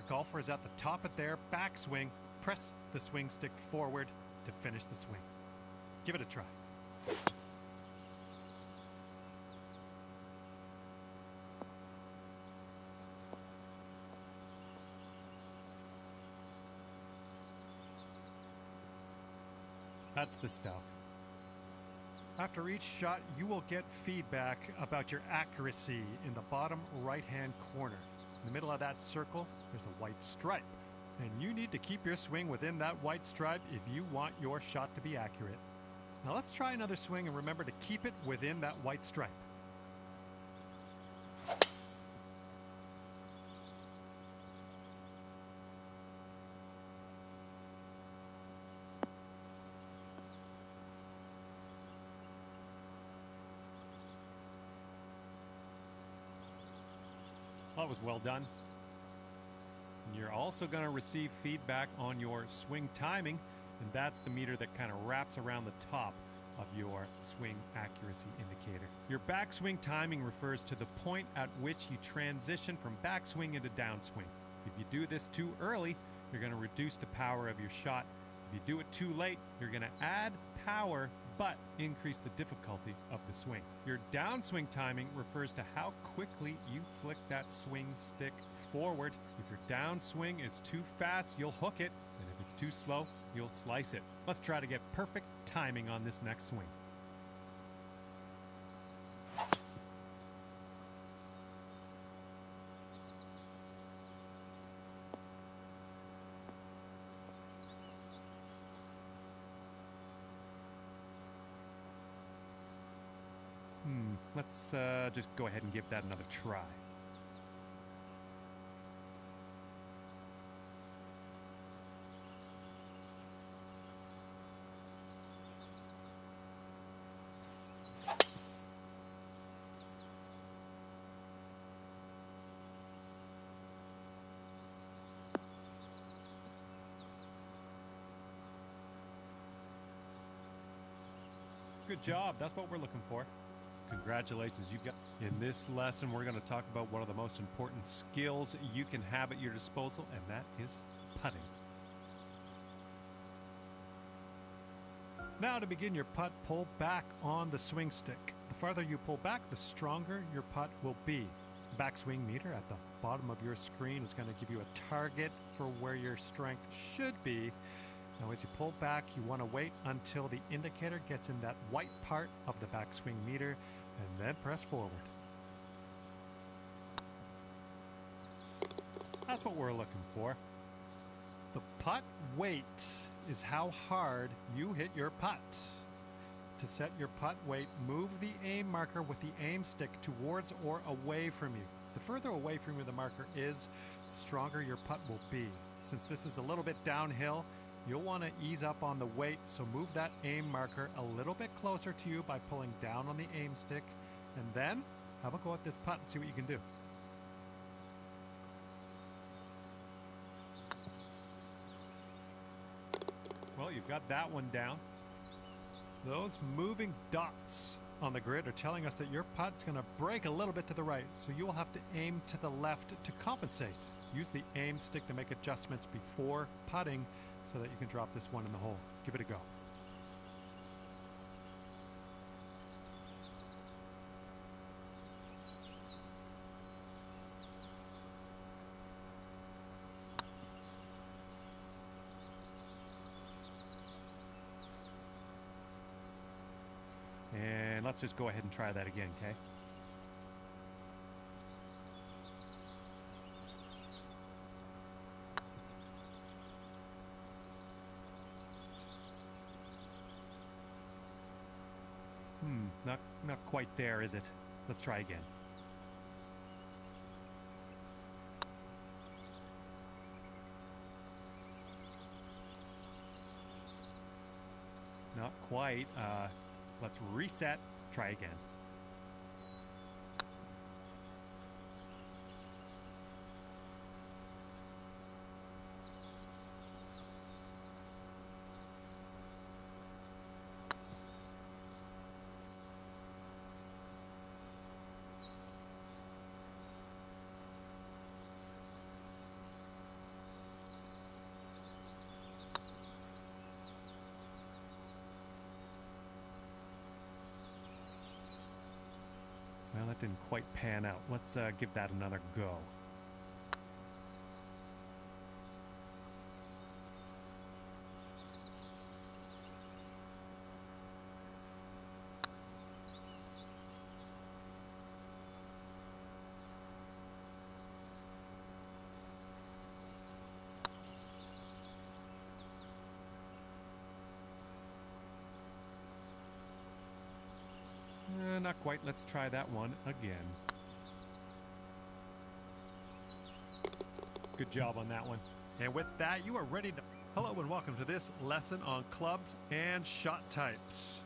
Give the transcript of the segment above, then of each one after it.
your golfer is at the top of their backswing, press the swing stick forward to finish the swing. Give it a try. That's the stuff. After each shot, you will get feedback about your accuracy in the bottom right-hand corner. In the middle of that circle, there's a white stripe. And you need to keep your swing within that white stripe if you want your shot to be accurate. Now let's try another swing and remember to keep it within that white stripe. That was well done. And you're also going to receive feedback on your swing timing, and that's the meter that kind of wraps around the top of your swing accuracy indicator. Your backswing timing refers to the point at which you transition from backswing into downswing. If you do this too early, you're going to reduce the power of your shot. If you do it too late, you're going to add power but increase the difficulty of the swing. Your downswing timing refers to how quickly you flick that swing stick forward. If your downswing is too fast, you'll hook it, and if it's too slow, you'll slice it. Let's try to get perfect timing on this next swing. Let's just go ahead and give that another try. Good job. That's what we're looking for. Congratulations, you got. In this lesson, we're going to talk about one of the most important skills you can have at your disposal, and that is putting. Now to begin your putt, pull back on the swing stick. The farther you pull back, the stronger your putt will be. The backswing meter at the bottom of your screen is going to give you a target for where your strength should be. Now as you pull back, you want to wait until the indicator gets in that white part of the backswing meter, and then press forward. That's what we're looking for. The putt weight is how hard you hit your putt. To set your putt weight, move the aim marker with the aim stick towards or away from you. The further away from you the marker is, the stronger your putt will be. Since this is a little bit downhill, you'll want to ease up on the weight, so move that aim marker a little bit closer to you by pulling down on the aim stick, and then have a go at this putt and see what you can do. Well, you've got that one down. Those moving dots on the grid are telling us that your putt's going to break a little bit to the right, so you will have to aim to the left to compensate. Use the aim stick to make adjustments before putting so that you can drop this one in the hole. Give it a go. And let's just go ahead and try that again, okay? Not quite there, is it? Let's try again. Not quite. Let's reset. Try again. didn't quite pan out. Let's give that another go. Not quite. Let's try that one again. Good job on that one. And with that, you are ready to... Hello and welcome to this lesson on clubs and shot types.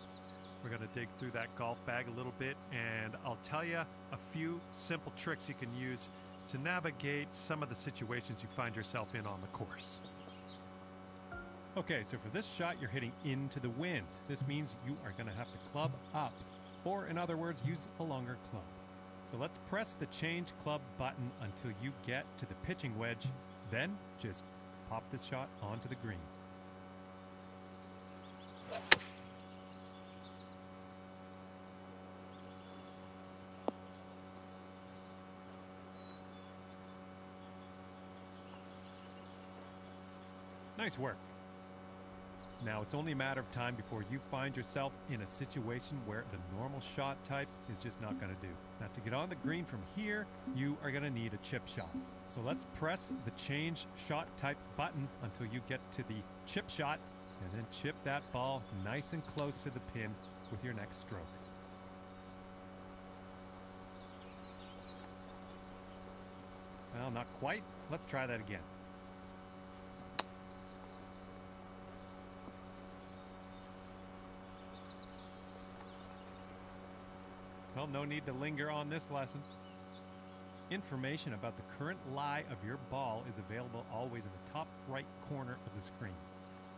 We're going to dig through that golf bag a little bit, and I'll tell you a few simple tricks you can use to navigate some of the situations you find yourself in on the course. Okay, so for this shot, you're hitting into the wind. This means you are going to have to club up. Or, in other words, use a longer club. So let's press the change club button until you get to the pitching wedge. Then, just pop this shot onto the green. Nice work. Now, it's only a matter of time before you find yourself in a situation where the normal shot type is just not going to do. Now, to get on the green from here, you are going to need a chip shot. So let's press the change shot type button until you get to the chip shot, and then chip that ball nice and close to the pin with your next stroke. Well, not quite. Let's try that again. Well, no need to linger on this lesson. Information about the current lie of your ball is available always in the top right corner of the screen.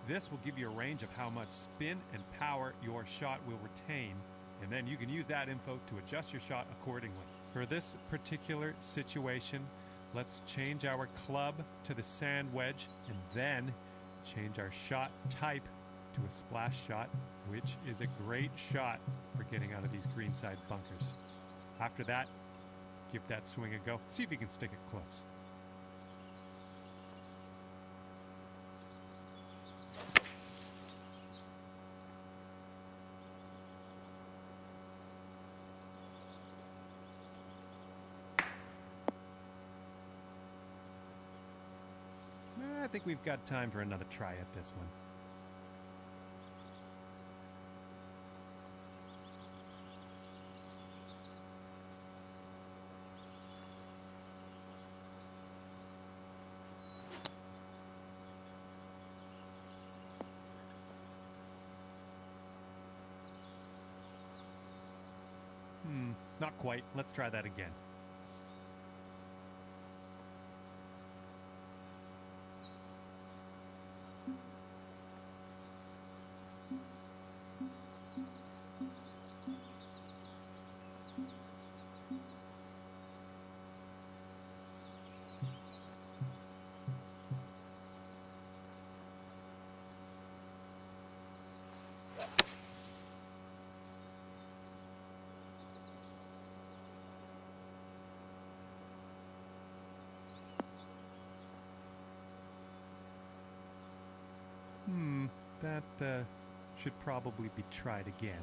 This will give you a range of how much spin and power your shot will retain, and then you can use that info to adjust your shot accordingly. For this particular situation, let's change our club to the sand wedge and then change our shot type to a splash shot, which is a great shot for getting out of these greenside bunkers. After that, give that swing a go. See if you can stick it close. I think we've got time for another try at this one. Not quite. Let's try that again. That should probably be tried again.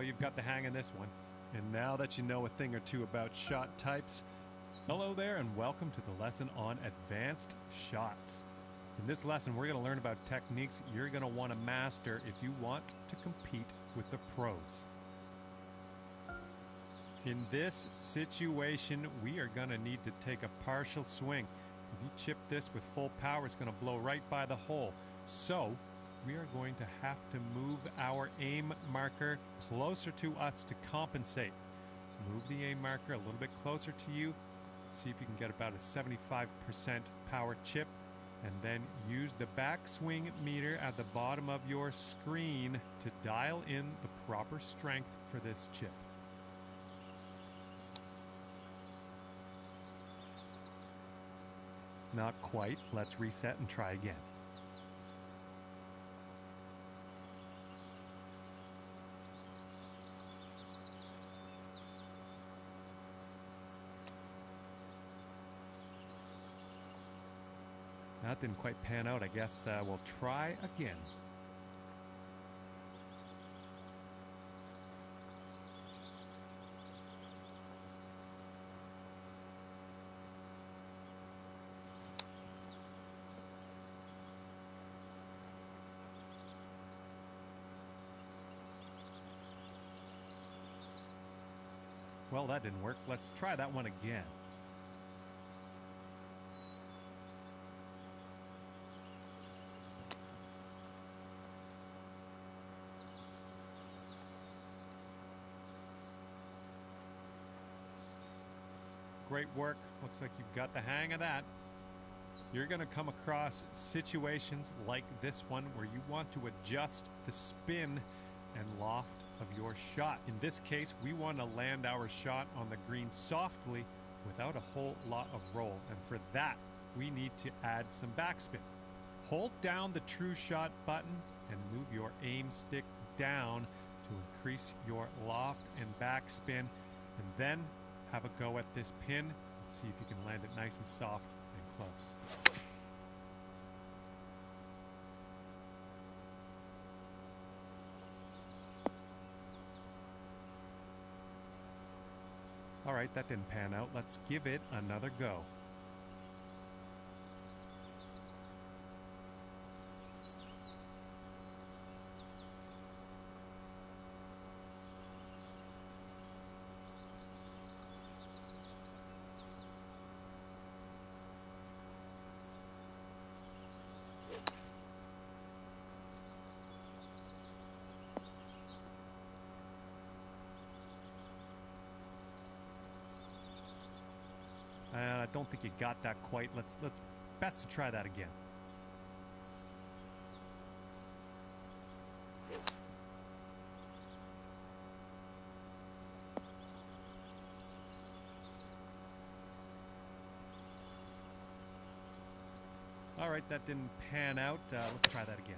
you've got the hang of this one. And now that you know a thing or two about shot types, hello there and welcome to the lesson on advanced shots. In this lesson, we're going to learn about techniques you're going to want to master if you want to compete with the pros. In this situation, we are going to need to take a partial swing. If you chip this with full power, it's going to blow right by the hole. So we are going to have to move our aim marker closer to us to compensate. Move the aim marker a little bit closer to you. See if you can get about a 75% power chip. And then use the backswing meter at the bottom of your screen to dial in the proper strength for this chip. Not quite. Let's reset and try again. That didn't quite pan out. I guess we'll try again. Well, that didn't work. Let's try that one again. Great work. Looks like you've got the hang of that. You're going to come across situations like this one where you want to adjust the spin and loft of your shot. In this case, we want to land our shot on the green softly without a whole lot of roll. And for that, we need to add some backspin. Hold down the true shot button and move your aim stick down to increase your loft and backspin. And then have a go at this pin and see if you can land it nice and soft and close. All right, that didn't pan out. Let's give it another go. I don't think you got that quite. Let's best to try that again. All right, that didn't pan out. Let's try that again.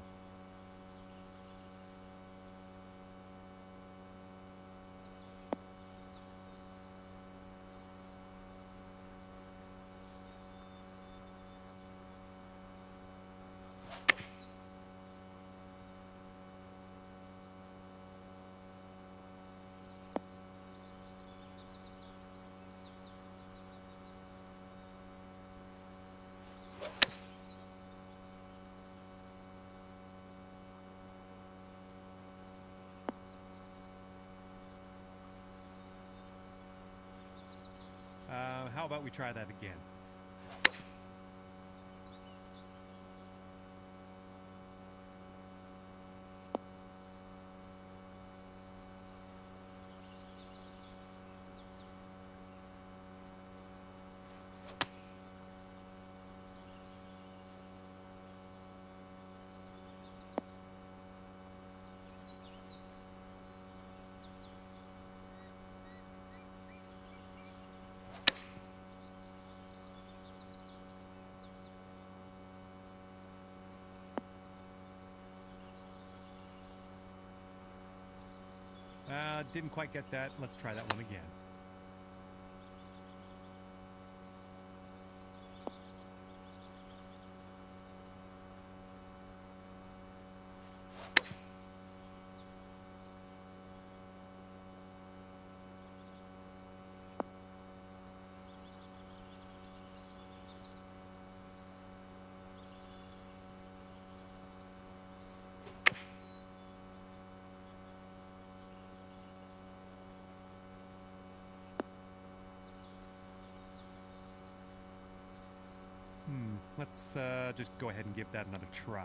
How about we try that again? Didn't quite get that. Let's try that one again. let's just go ahead and give that another try.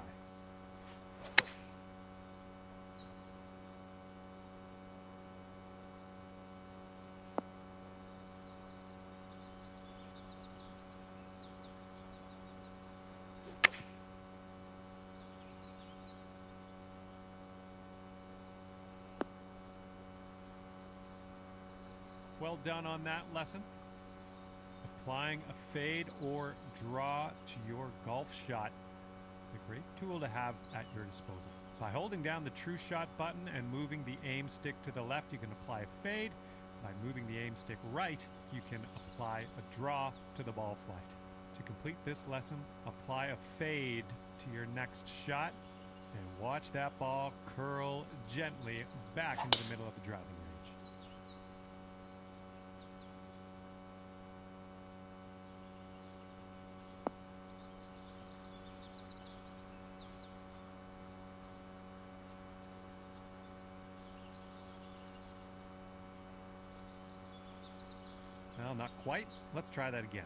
Well done on that lesson. Applying a fade or draw to your golf shot is a great tool to have at your disposal. By holding down the true shot button and moving the aim stick to the left, you can apply a fade. By moving the aim stick right, you can apply a draw to the ball flight. To complete this lesson, apply a fade to your next shot and watch that ball curl gently back into the middle of the driving range. Well, not quite. Let's try that again.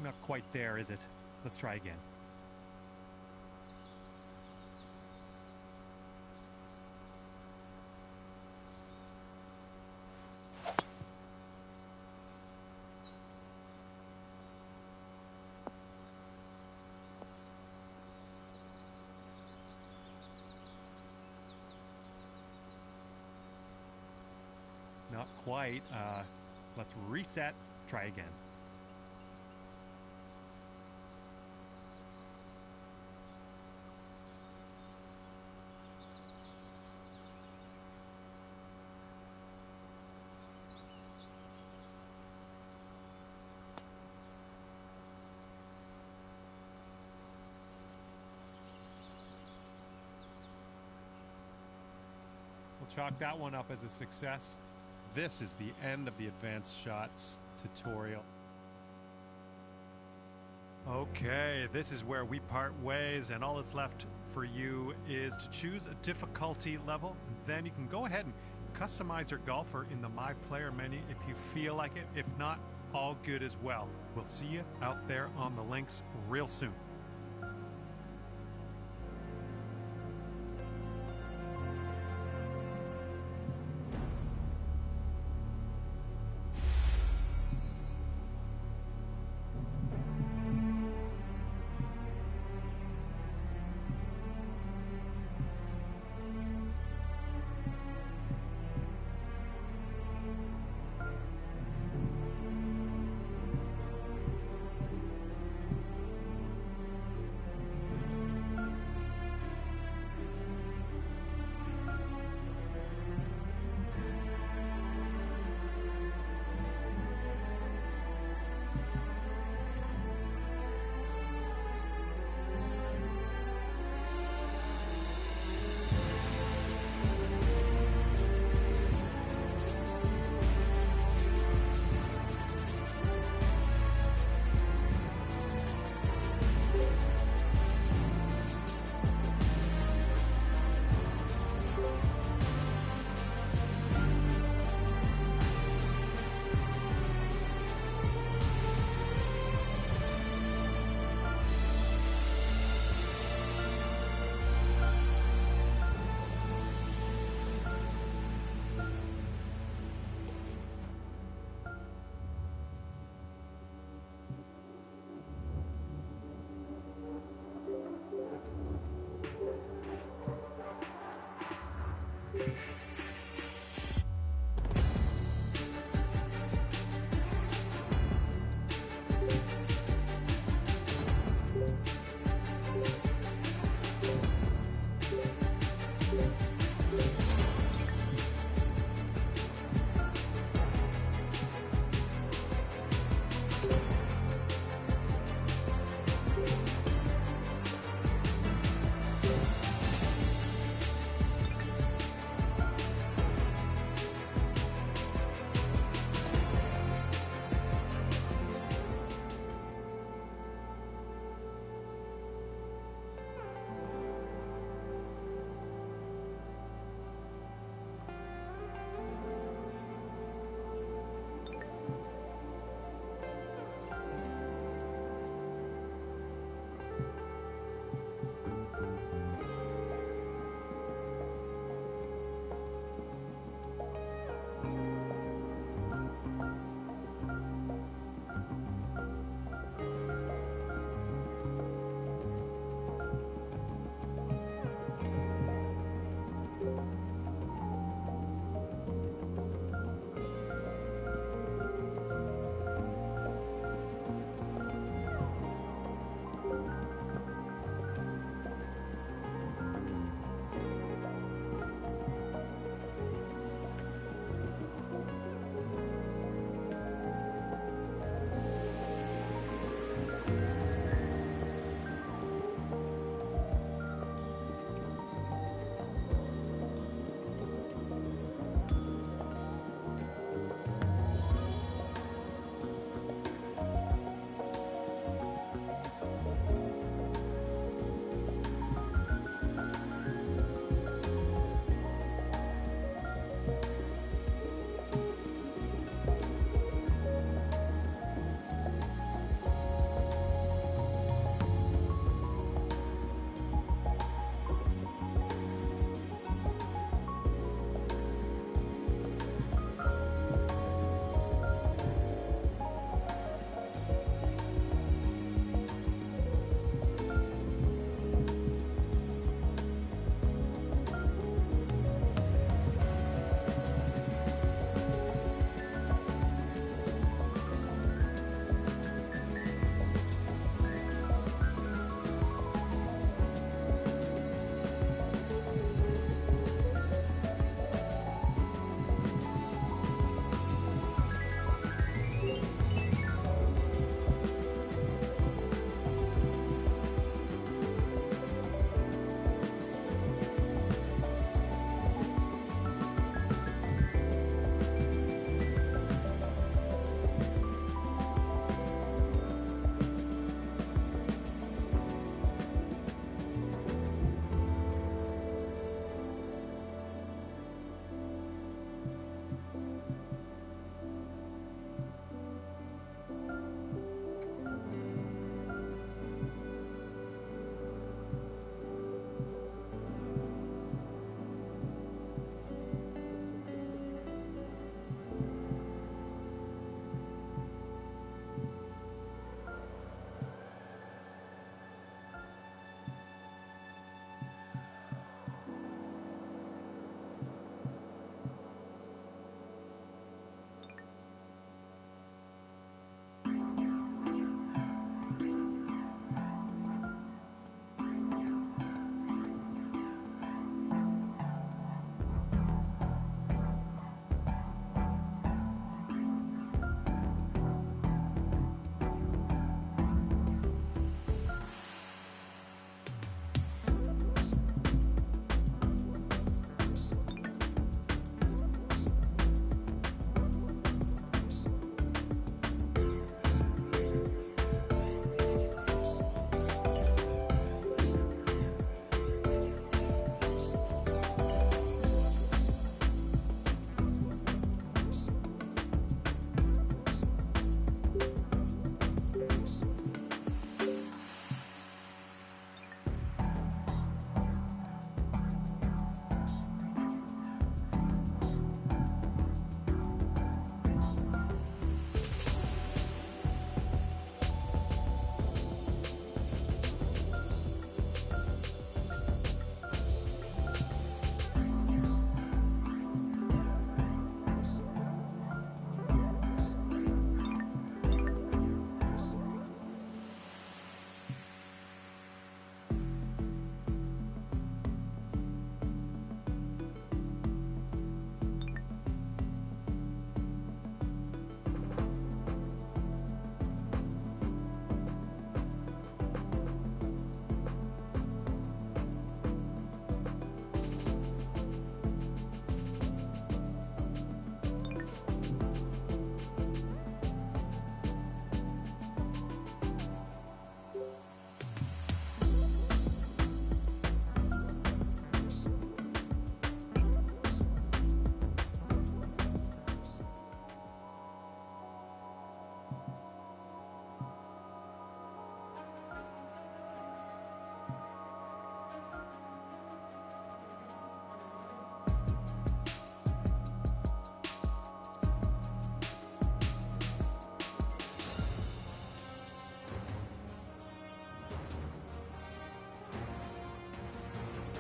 Not quite there, is it? Let's try again. Not quite. Let's reset. Try again. We'll chalk that one up as a success. This is the end of the advanced shots tutorial. Okay, this is where we part ways, and all that's left for you is to choose a difficulty level. Then you can go ahead and customize your golfer in the My Player menu if you feel like it. If not, all good as well. We'll see you out there on the links real soon.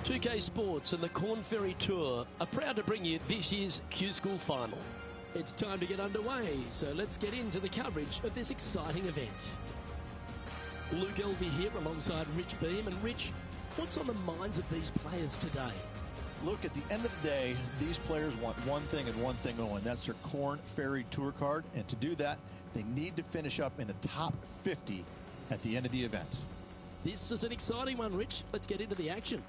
2K Sports and the Corn Ferry Tour are proud to bring you this year's Q School Final. It's time to get underway, so let's get into the coverage of this exciting event. Luke Elvey here alongside Rich Beam. And Rich, what's on the minds of these players today? Look, at the end of the day, these players want one thing and one thing only. That's their Corn Ferry Tour card. And to do that, they need to finish up in the top 50 at the end of the event. This is an exciting one, Rich. Let's get into the action.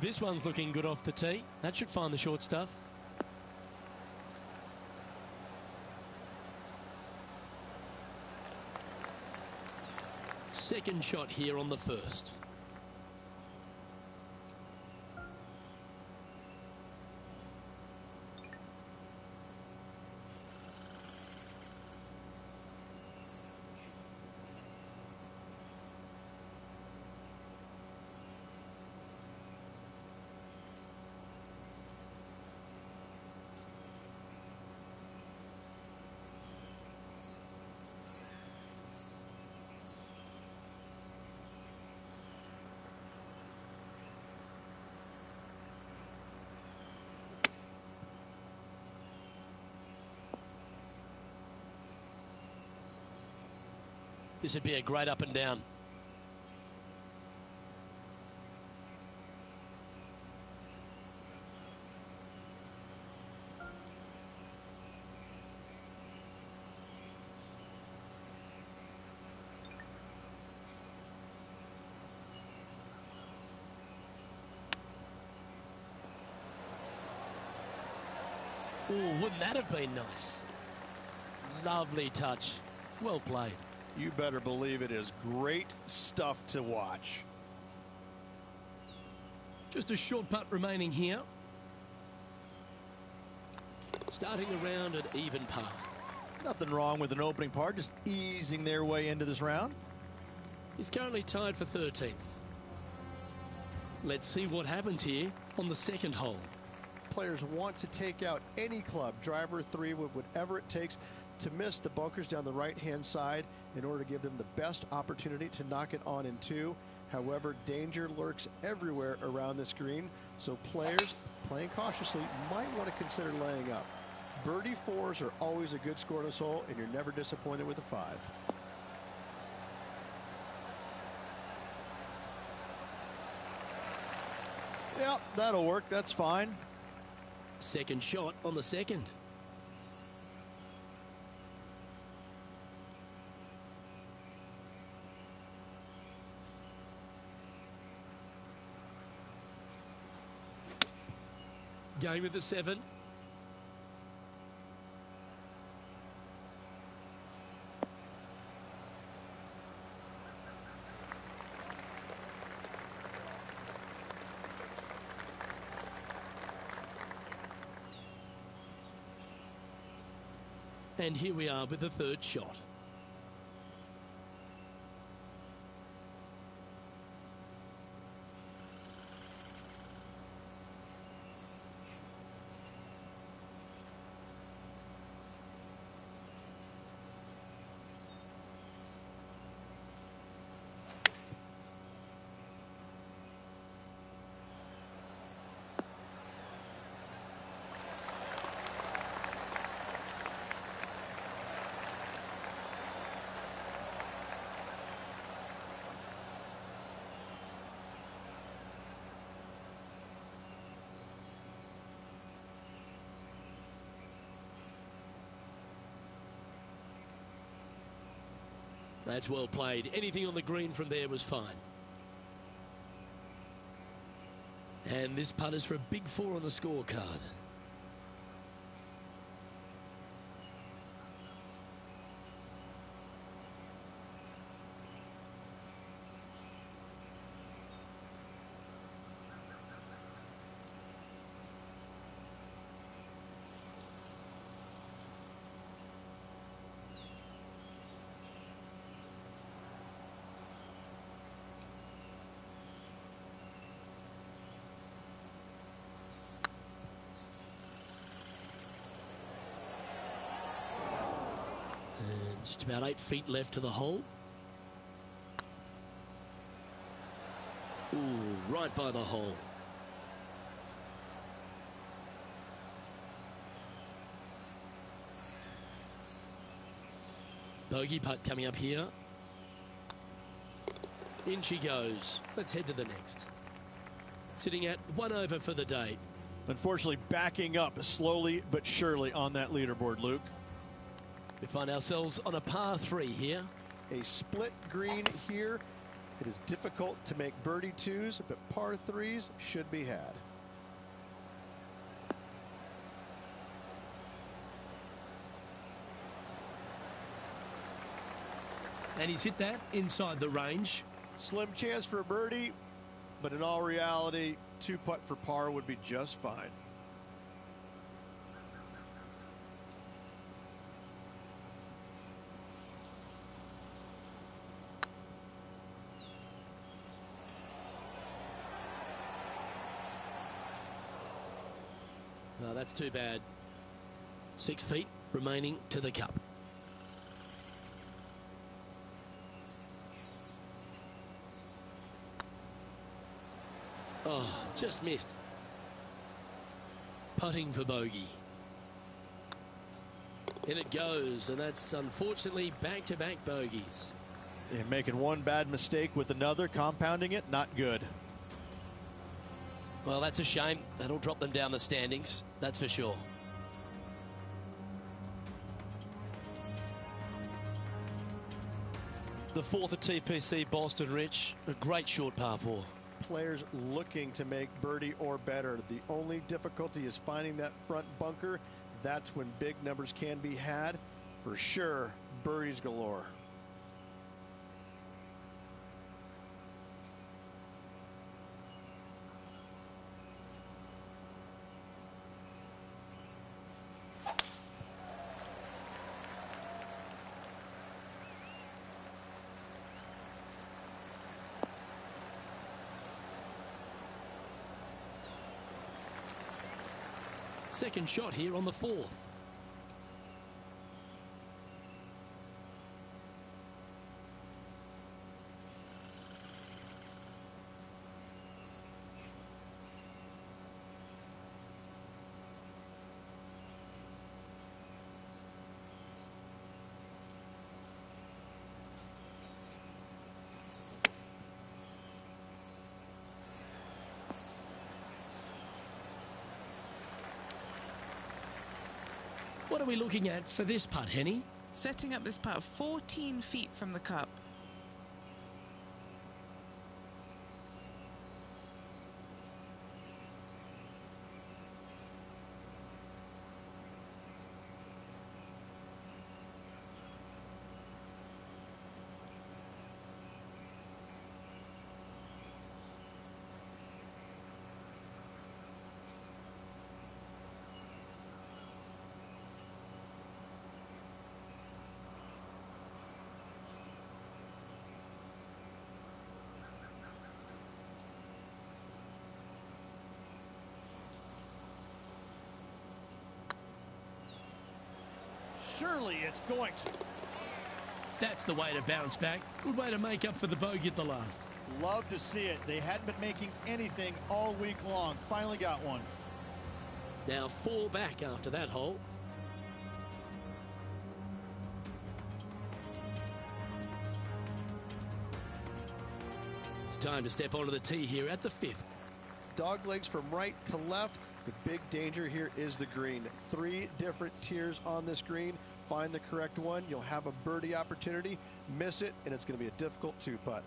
This one's looking good off the tee. That should find the short stuff. Second shot here on the first. This would be a great up and down. Oh, wouldn't that have been nice? Lovely touch. Well played. You better believe it is great stuff to watch. Just a short putt remaining here. Starting the round at even par. Nothing wrong with an opening par, just easing their way into this round. He's currently tied for 13th. Let's see what happens here on the second hole. Players want to take out any club, driver, three, whatever it takes, to miss the bunkers down the right-hand side in order to give them the best opportunity to knock it on in two. However, danger lurks everywhere around this green, so players playing cautiously might want to consider laying up. Birdie fours are always a good score on this hole, and you're never disappointed with a five. Yep, that'll work. That's fine. Second shot on the second. Game of the seven. And here we are with the third shot. That's well played. Anything on the green from there was fine. And this putt is for a big four on the scorecard. Just about 8 feet left to the hole. Ooh, right by the hole. Bogey putt coming up here. In she goes. Let's head to the next. Sitting at 1 over for the day. Unfortunately, backing up slowly but surely on that leaderboard, Luke. We find ourselves on a par 3 here. A split green here. It is difficult to make birdie twos, but par threes should be had. And he's hit that inside the range. Slim chance for a birdie, but in all reality, 2-putt for par would be just fine. No, that's too bad. 6 feet remaining to the cup. Oh, just missed. Putting for bogey. In it goes, and that's unfortunately back-to-back bogeys. And making one bad mistake with another, compounding it, not good. Well, that's a shame. That'll drop them down the standings, that's for sure. The 4th at TPC Boston, Rich. A great short par 4. Players looking to make birdie or better. The only difficulty is finding that front bunker. That's when big numbers can be had. For sure, birdies galore. Second shot here on the 4th. What are we looking at for this putt, Henny? Setting up this putt 14 feet from the cup. Surely it's going to. That's the way to bounce back. Good way to make up for the bogey at the last. Love to see it. They hadn't been making anything all week long. Finally got one. Now 4 back after that hole. It's time to step onto the tee here at the 5th. Dog legs from right to left. The big danger here is the green. 3 different tiers on this green. Find the correct one. You'll have a birdie opportunity. Miss it, and it's going to be a difficult 2-putt.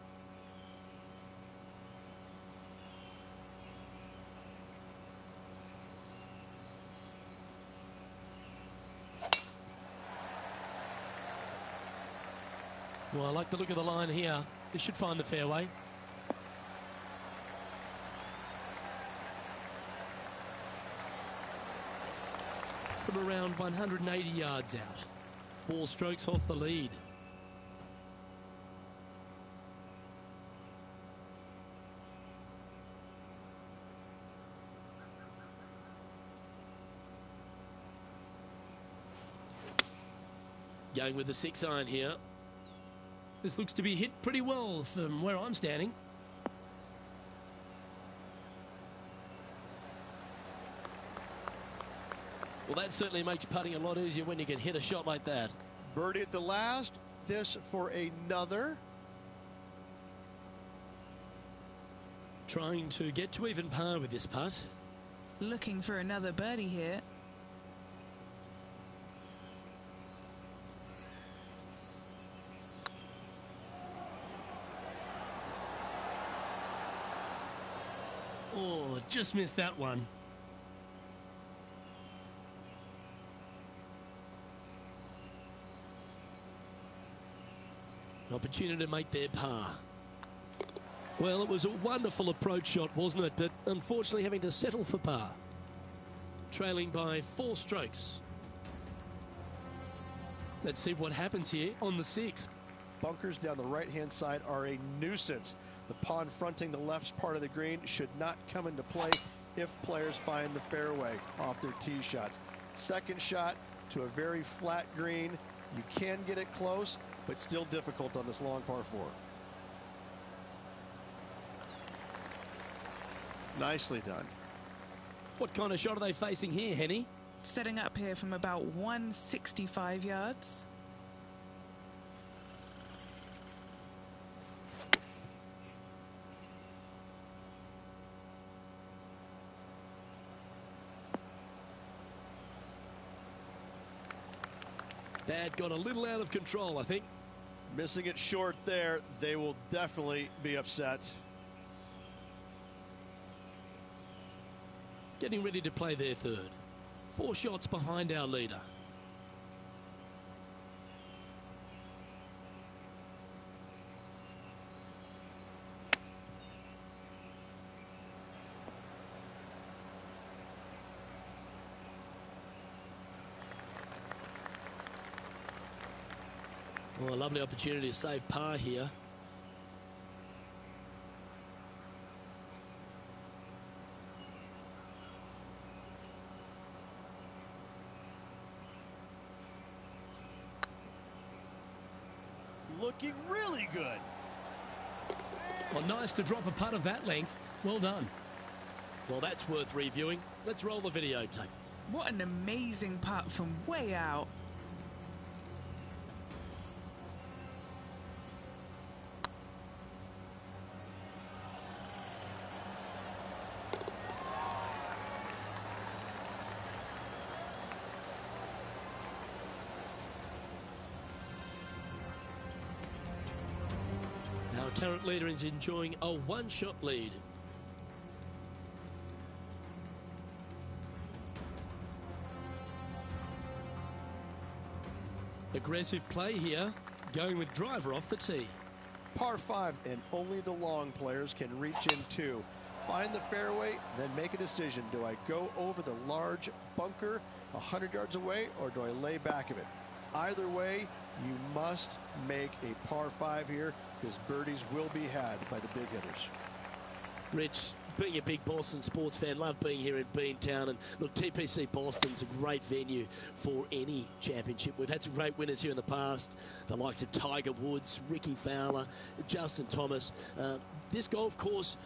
Well, I like the look of the line here. This should find the fairway. From around 180 yards out. 4 strokes off the lead. Going with the 6-iron here. This looks to be hit pretty well from where I'm standing. Well, that certainly makes putting a lot easier when you can hit a shot like that. Birdie at the last. This for another. Trying to get to even par with this putt. Looking for another birdie here. Oh, just missed that one. An opportunity to make their par. Well, it was a wonderful approach shot, wasn't it? But unfortunately having to settle for par. Trailing by 4 strokes. Let's see what happens here on the 6th. Bunkers down the right-hand side are a nuisance. The pond fronting the left part of the green should not come into play if players find the fairway off their tee shots. Second shot to a very flat green. You can get it close, but still difficult on this long par 4. Nicely done. What kind of shot are they facing here, Henny? Setting up here from about 165 yards. That got a little out of control, I think. Missing it short there. They will definitely be upset. Getting ready to play their third. 4 shots behind our leader. Well, a lovely opportunity to save par here. Looking really good. Well, nice to drop a putt of that length. Well done. Well, that's worth reviewing. Let's roll the videotape. What an amazing putt from way out. Our current leader is enjoying a 1-shot lead. Aggressive play here, going with driver off the tee. Par 5, and only the long players can reach in 2. Find the fairway, then make a decision. Do I go over the large bunker 100 yards away, or do I lay back of it? Either way, you must make a par 5 here, because birdies will be had by the big hitters. Rich, being a big Boston sports fan, love being here in Beantown. And look, TPC Boston's a great venue for any championship. We've had some great winners here in the past, the likes of Tiger Woods, Ricky Fowler, Justin Thomas. This golf course,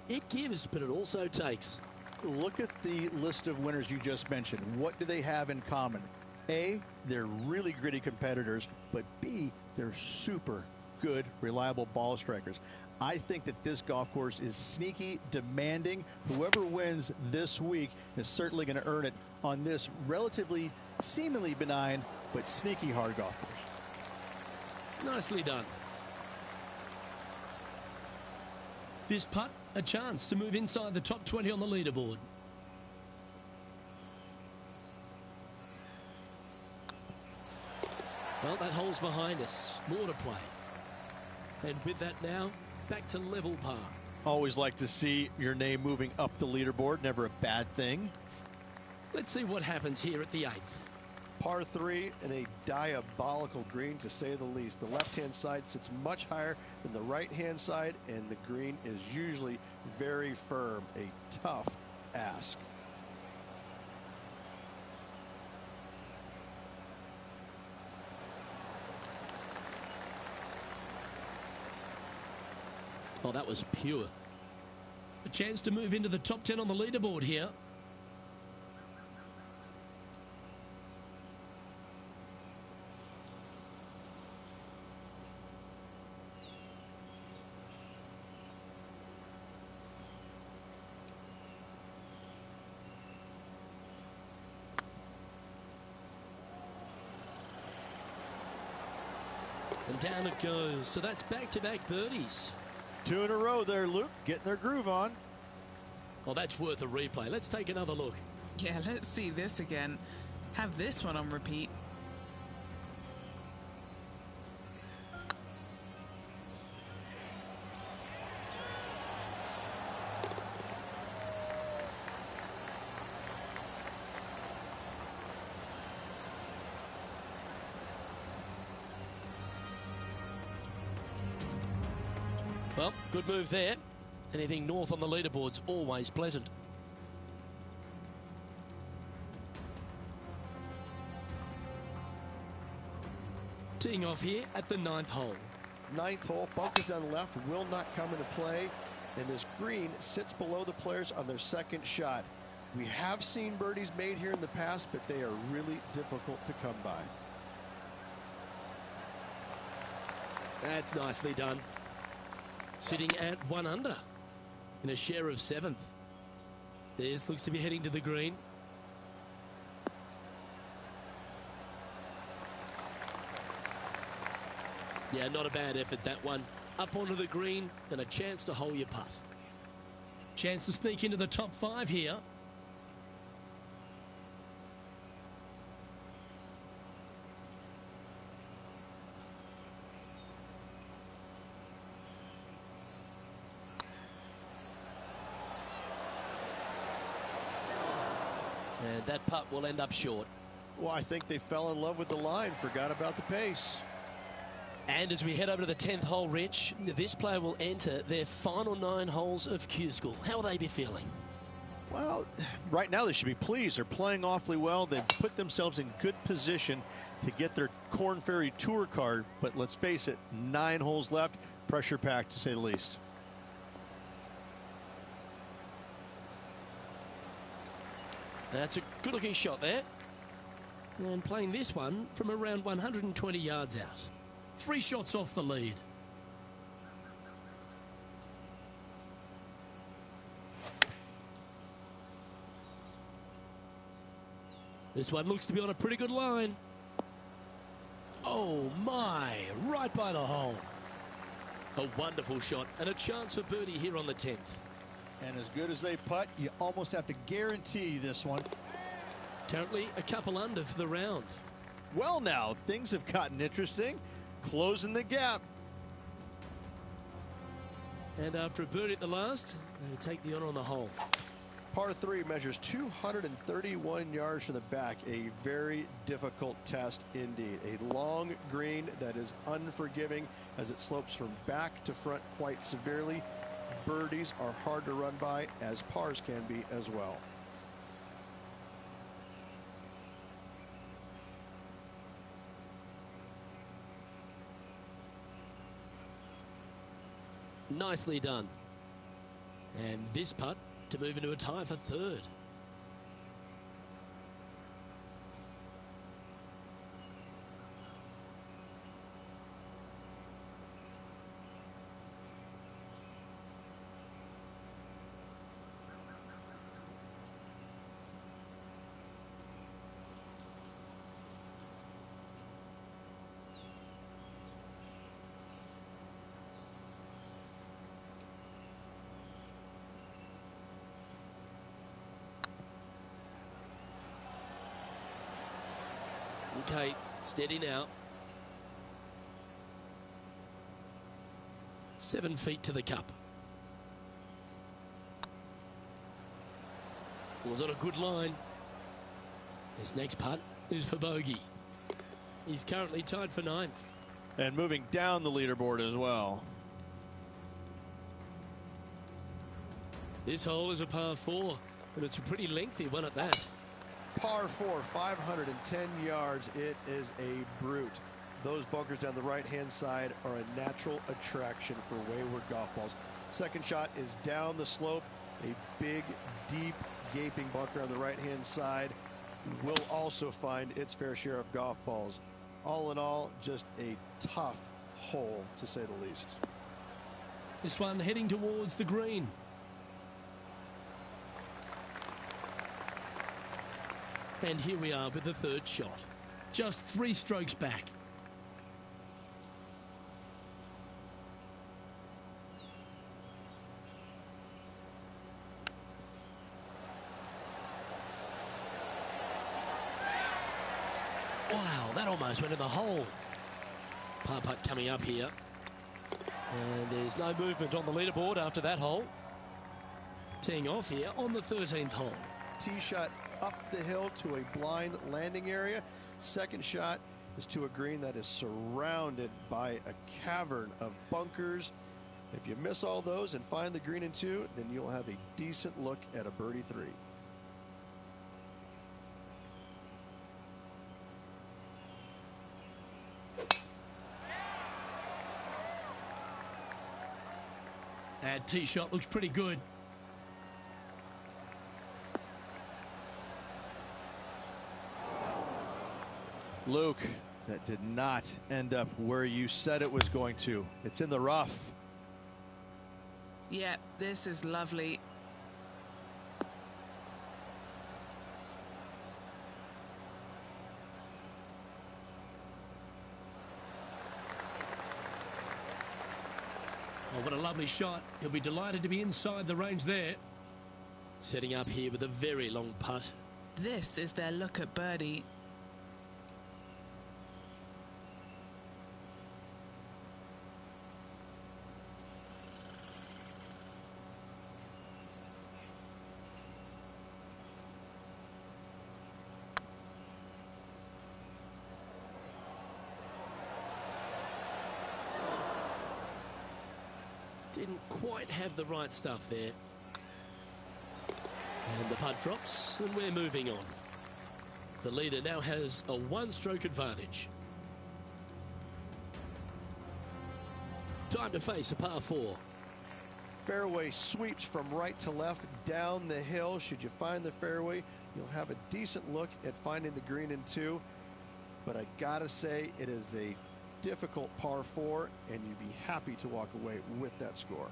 it gives, but it also takes. Look at the list of winners you just mentioned. What do they have in common? A, they're really gritty competitors, but B, they're super good, reliable ball strikers. I think that this golf course is sneaky, demanding. Whoever wins this week is certainly going to earn it on this relatively, seemingly benign, but sneaky hard golf course. Nicely done. This putt, a chance to move inside the top 20 on the leaderboard. Well, that hole's behind us. More to play. And with that now, back to level par. Always like to see your name moving up the leaderboard. Never a bad thing. Let's see what happens here at the 8th. Par 3 and a diabolical green, to say the least. The left-hand side sits much higher than the right-hand side, and the green is usually very firm. A tough ask. Oh, that was pure. A chance to move into the top 10 on the leaderboard here. And down it goes. So that's back-to-back birdies. 2 in a row there, Luke, getting their groove on. Well, that's worth a replay. Let's take another look. Yeah, let's see this again. Have this one on repeat. Well, good move there. Anything north on the leaderboard's always pleasant. Teeing off here at the 9th hole. 9th hole, bunkers down left will not come into play, and this green sits below the players on their second shot. We have seen birdies made here in the past, but they are really difficult to come by. That's nicely done. Sitting at 1 under in a share of 7th. This looks to be heading to the green. Yeah, not a bad effort, that one. Up onto the green and a chance to hole your putt. Chance to sneak into the top 5 here. And that putt will end up short. Well, I think they fell in love with the line, forgot about the pace. And as we head over to the 10th hole, Rich, this player will enter their final 9 holes of Q School. How will they be feeling? Well, right now they should be pleased. They're playing awfully well. They've put themselves in good position to get their Korn Ferry Tour card. But let's face it, 9 holes left, pressure packed to say the least. That's a good looking shot there. And playing this one from around 120 yards out. 3 shots off the lead. This one looks to be on a pretty good line. Oh my, right by the hole. A wonderful shot and a chance for birdie here on the 10th. And as good as they putt, you almost have to guarantee this one. Currently a couple under for the round. Well, now things have gotten interesting. Closing the gap. And after a birdie at the last, they take the honor on the hole. Par 3 measures 231 yards from the back. A very difficult test indeed. A long green that is unforgiving as it slopes from back to front quite severely. Birdies are hard to run by, as pars can be as well. Nicely done. And this putt to move into a tie for 3rd. Okay, steady now. 7 feet to the cup. Was on a good line. This next putt is for bogey. He's currently tied for 9th. And moving down the leaderboard as well. This hole is a par 4, but it's a pretty lengthy one at that. Par 4, 510 yards. It is a brute. those bunkers down the right-hand side are a natural attraction for wayward golf balls. Second shot is down the slope. A big, deep, gaping bunker on the right-hand side will also find its fair share of golf balls. All in all, just a tough hole, to say the least. This one heading towards the green. And here we are with the third shot. Just 3 strokes back. Wow, that almost went in the hole. Par putt coming up here. And there's no movement on the leaderboard after that hole. Teeing off here on the 13th hole. Tee shot up the hill to a blind landing area. Second shot is to a green that is surrounded by a cavern of bunkers. If you miss all those and find the green in 2, then you'll have a decent look at a birdie 3. That tee shot looks pretty good. Luke, that did not end up where you said it was going to. It's in the rough. Yeah, this is lovely. Oh, what a lovely shot. He'll be delighted to be inside the range there. Setting up here with a very long putt. This is their look at birdie. Didn't quite have the right stuff there. And the putt drops, and we're moving on. The leader now has a 1-stroke advantage. Time to face a par 4. Fairway sweeps from right to left down the hill. Should you find the fairway, you'll have a decent look at finding the green in 2. But I gotta say, it is a difficult par 4, and you'd be happy to walk away with that score.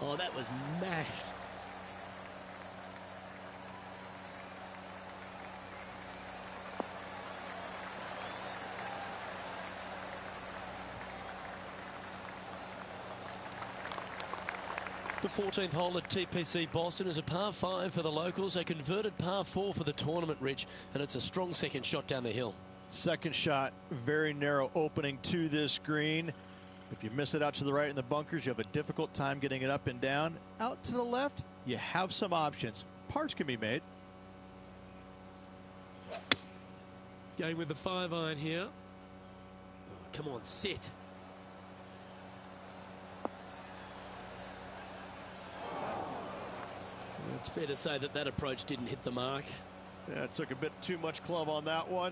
Oh, that was mashed. The 14th hole at TPC Boston is a par 5 for the locals, a converted par 4 for the tournament, Rich, and it's a strong second shot down the hill. Second shot, very narrow opening to this green. If you miss it out to the right in the bunkers, you have a difficult time getting it up and down. Out to the left, you have some options. Pars can be made. Going with the 5-iron here. Oh, come on, sit. It's fair to say that that approach didn't hit the mark. Yeah, it took a bit too much club on that one.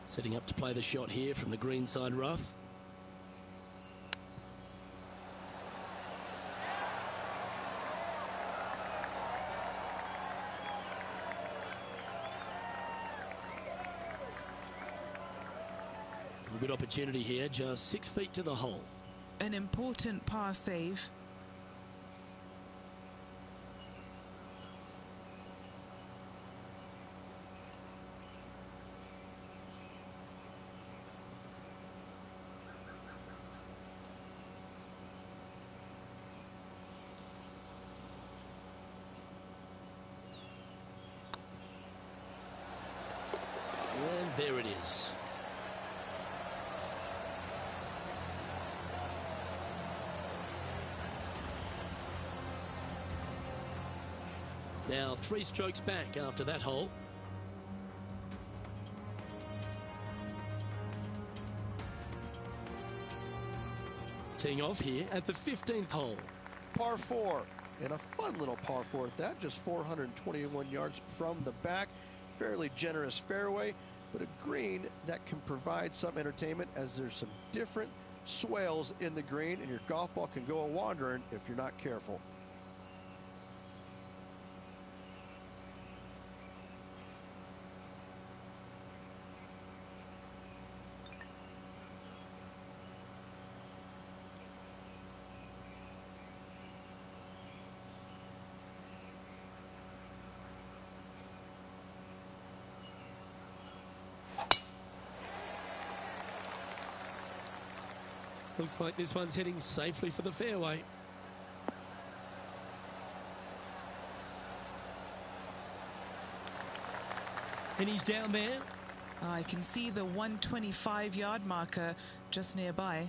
Setting up to play the shot here from the greenside rough. A good opportunity here, just 6 feet to the hole. An important par save. And there it is. Now 3 strokes back after that hole. Teeing off here at the 15th hole. Par 4, and a fun little par 4 at that, just 421 yards from the back. Fairly generous fairway, but a green that can provide some entertainment as there's some different swales in the green, and your golf ball can go a-wandering if you're not careful. Looks like this one's heading safely for the fairway. And he's down there. I can see the 125-yard marker just nearby.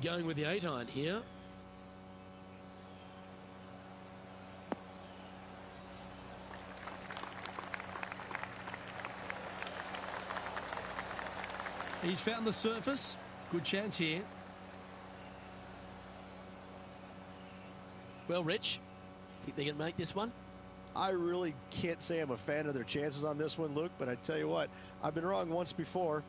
Going with the 8-iron here. He's found the surface. Good chance here. Well, Rich, think they can make this one? I really can't say I'm a fan of their chances on this one, Luke, but I tell you what, I've been wrong once before.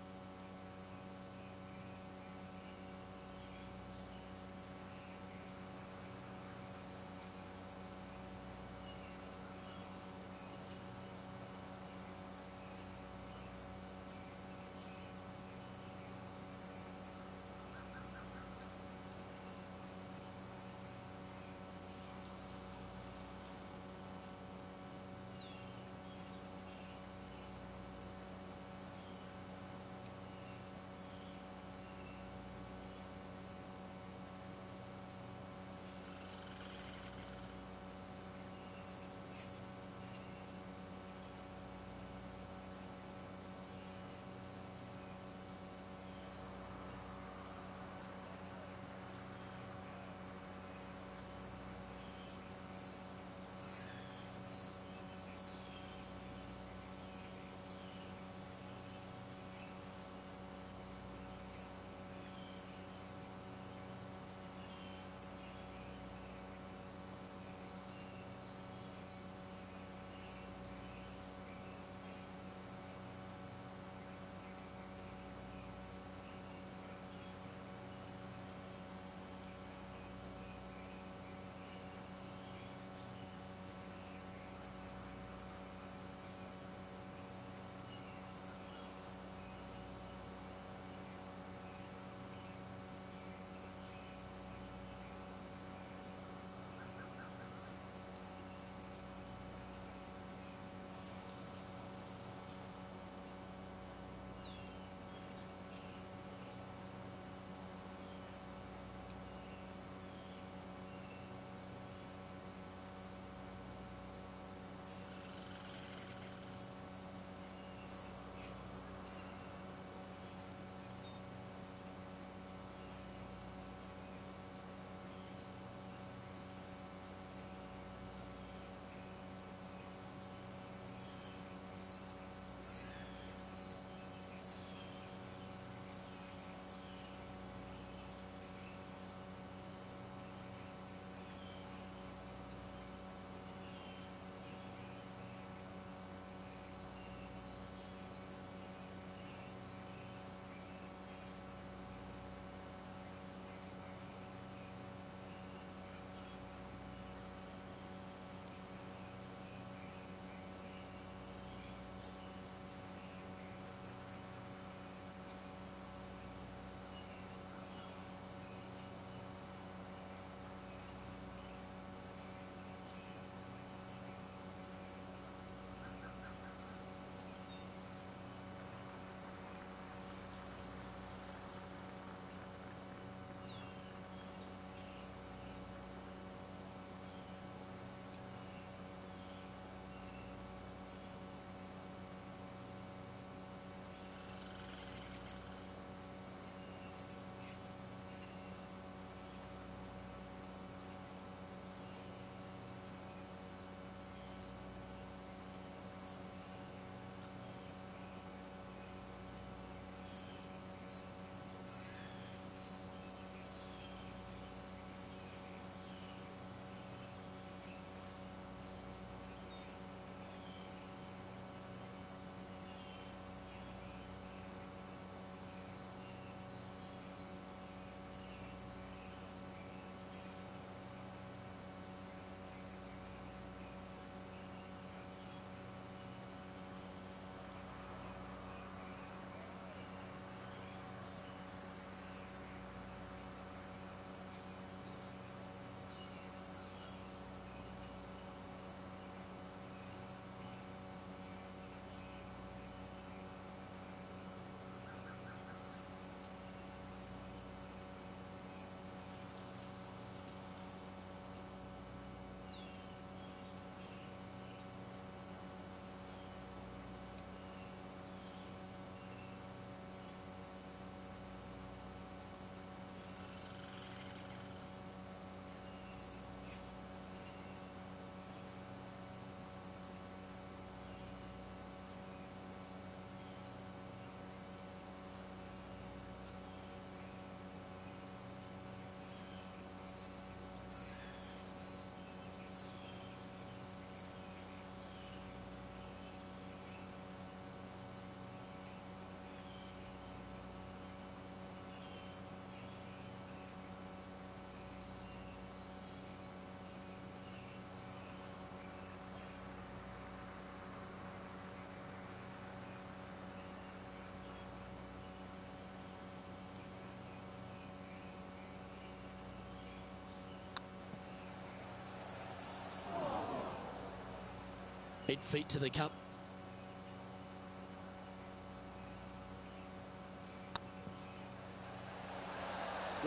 8 feet to the cup.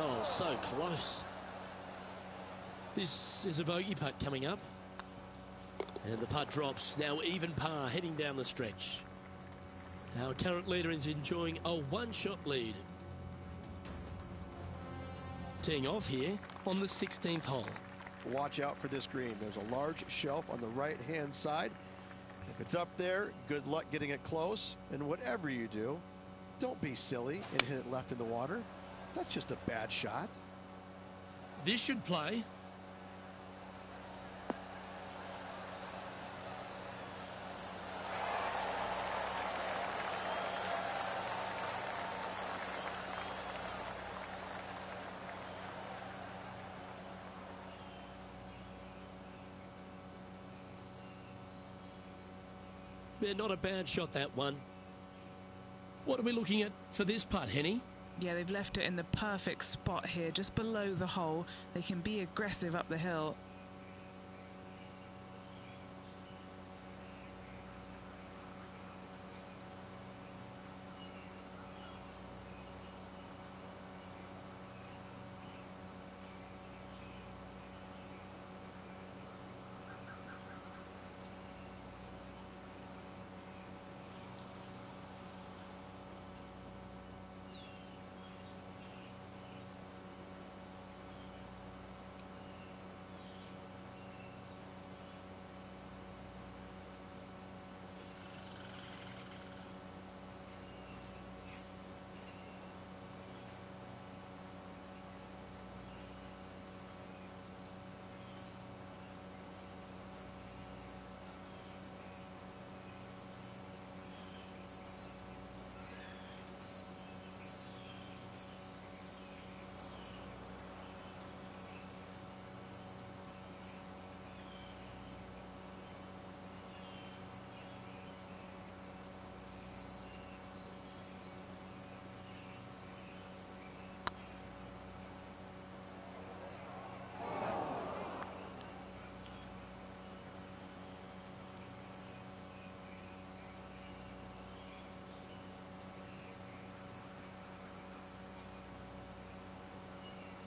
Oh, so close. This is a bogey putt coming up. And the putt drops. Now even par heading down the stretch. Our current leader is enjoying a one-shot lead. Teeing off here on the 16th hole. Watch out for this green. There's a large shelf on the right-hand side. If it's up there, good luck getting it close. And whatever you do, don't be silly and hit it left in the water. That's just a bad shot. This should play. Yeah, not a bad shot, that one. What are we looking at for this putt, Henny? Yeah, they've left it in the perfect spot here, just below the hole. They can be aggressive up the hill.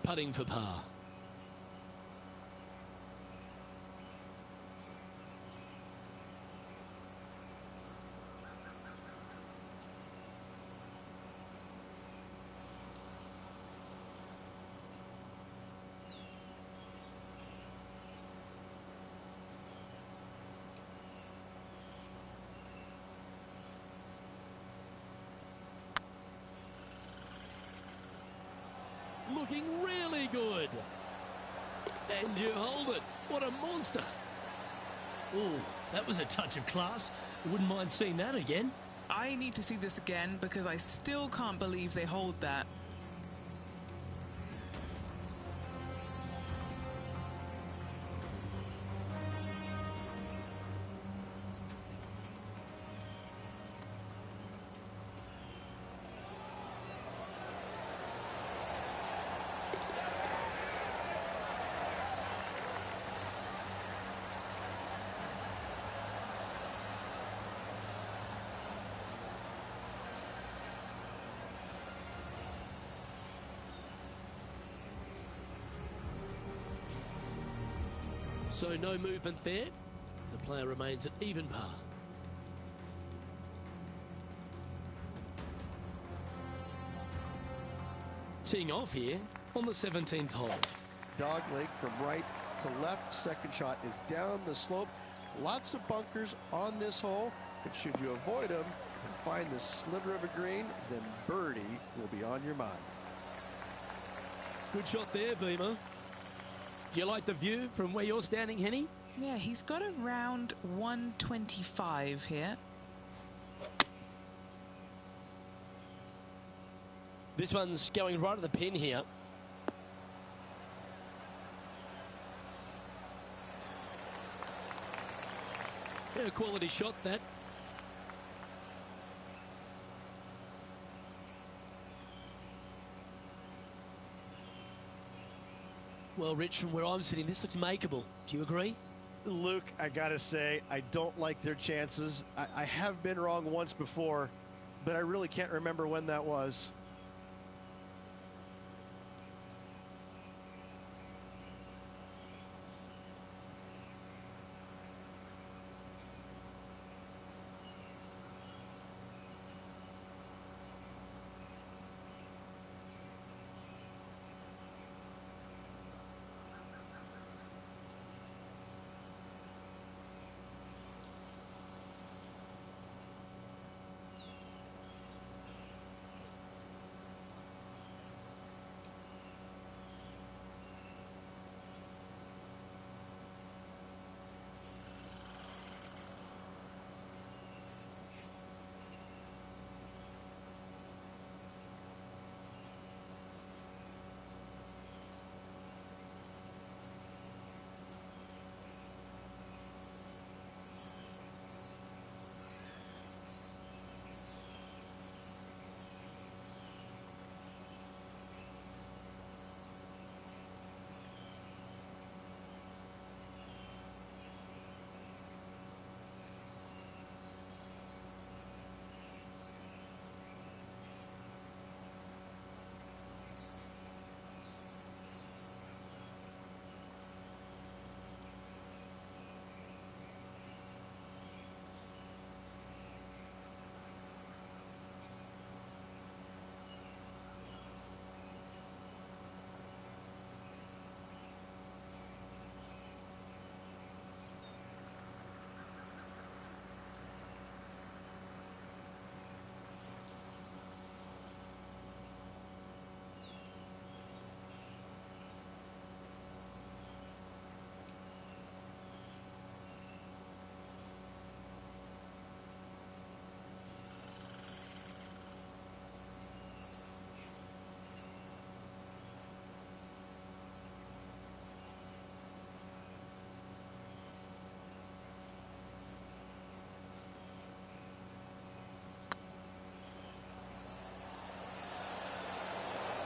Putting for par. Looking really good. And you hold it. What a monster. Oh, that was a touch of class. Wouldn't mind seeing that again. I need to see this again because I still can't believe they hold that. So no movement there. The player remains at even par. Teeing off here on the 17th hole. Dog leg from right to left. Second shot is down the slope. Lots of bunkers on this hole, but should you avoid them and find the sliver of a green, then birdie will be on your mind. Good shot there, Beamer. Do you like the view from where you're standing, Henny? Yeah, he's got around 125 here. This one's going right at the pin here. Yeah, quality shot, that. Well, Rich, from where I'm sitting, this looks makeable. Do you agree? Luke, I gotta say, I don't like their chances. I have been wrong once before, but I really can't remember when that was.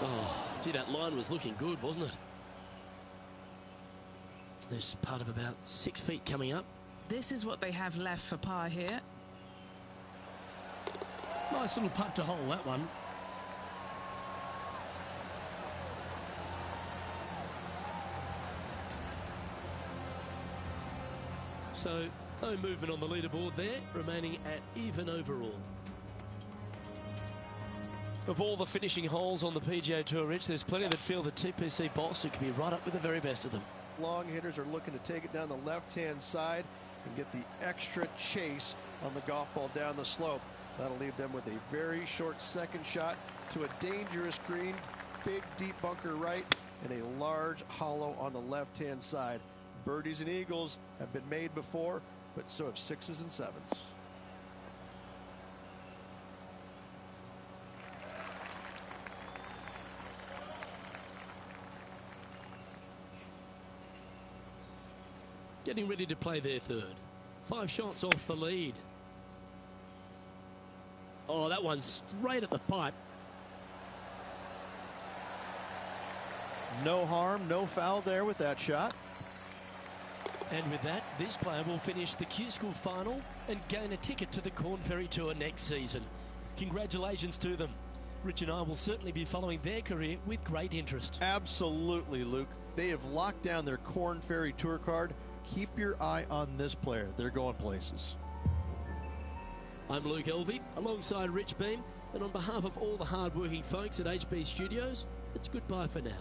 Oh, gee, that line was looking good, wasn't it? There's part of about 6 feet coming up. This is what they have left for par here. Nice little putt to hole, that one. So, no movement on the leaderboard there, remaining at even overall. Of all the finishing holes on the PGA Tour, Rich, there's plenty that feel that TPC Boston could be right up with the very best of them. Long hitters are looking to take it down the left-hand side and get the extra chase on the golf ball down the slope. That'll leave them with a very short second shot to a dangerous green, big deep bunker right, and a large hollow on the left-hand side. Birdies and eagles have been made before, but so have sixes and sevens. Getting ready to play their third. 5 shots off the lead. Oh, that one's straight at the pipe. No harm, no foul there with that shot. And with that, this player will finish the Q School final and gain a ticket to the Korn Ferry Tour next season. Congratulations to them. Rich and I will certainly be following their career with great interest. Absolutely, Luke. They have locked down their Korn Ferry Tour card. Keep your eye on this player. They're going places. I'm Luke Elvey, alongside Rich Beam, and on behalf of all the hard-working folks at HB Studios, it's goodbye for now.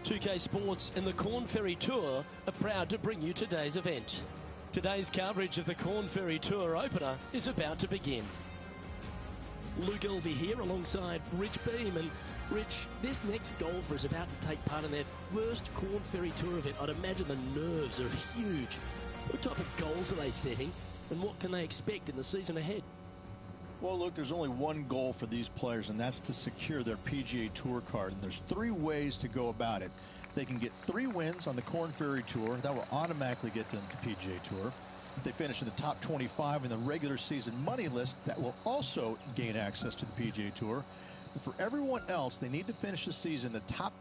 2K Sports and the Corn Ferry Tour are proud to bring you today's event. Today's coverage of the Corn Ferry Tour opener is about to begin. Luke Elvey here alongside Rich Beam. And Rich, this next golfer is about to take part in their first Corn Ferry Tour event. I'd imagine the nerves are huge. What type of goals are they setting, and what can they expect in the season ahead? Well, look, there's only one goal for these players, and that's to secure their PGA Tour card. And there's 3 ways to go about it. They can get 3 wins on the Corn Ferry Tour. That will automatically get them to PGA Tour. If they finish in the top 25 in the regular season money list, that will also gain access to the PGA Tour. But for everyone else, they need to finish the season in the top